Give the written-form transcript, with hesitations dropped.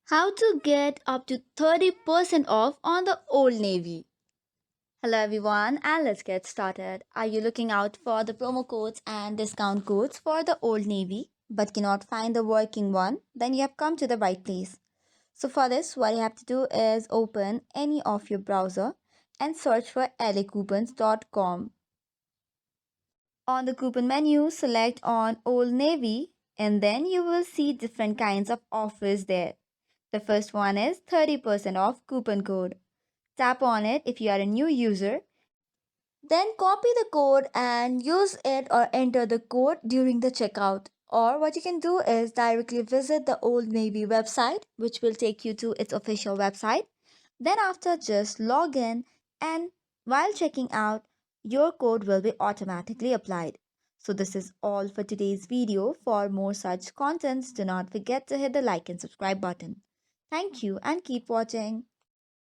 How to get up to 30% off on the Old Navy. Hello everyone, and let's get started. Are you looking out for the promo codes and discount codes for the Old Navy but cannot find the working one? Then you have come to the right place. So for this, what you have to do is open any of your browser and search for lacoupons.com. On the coupon menu, select on Old Navy and then you will see different kinds of offers there. The first one is 30% off coupon code. Tap on it if you are a new user. Then copy the code and use it or enter the code during the checkout. Or what you can do is directly visit the Old Navy website, which will take you to its official website. Then after just log in and while checking out, your code will be automatically applied. So this is all for today's video. For more such contents, do not forget to hit the like and subscribe button. Thank you and keep watching.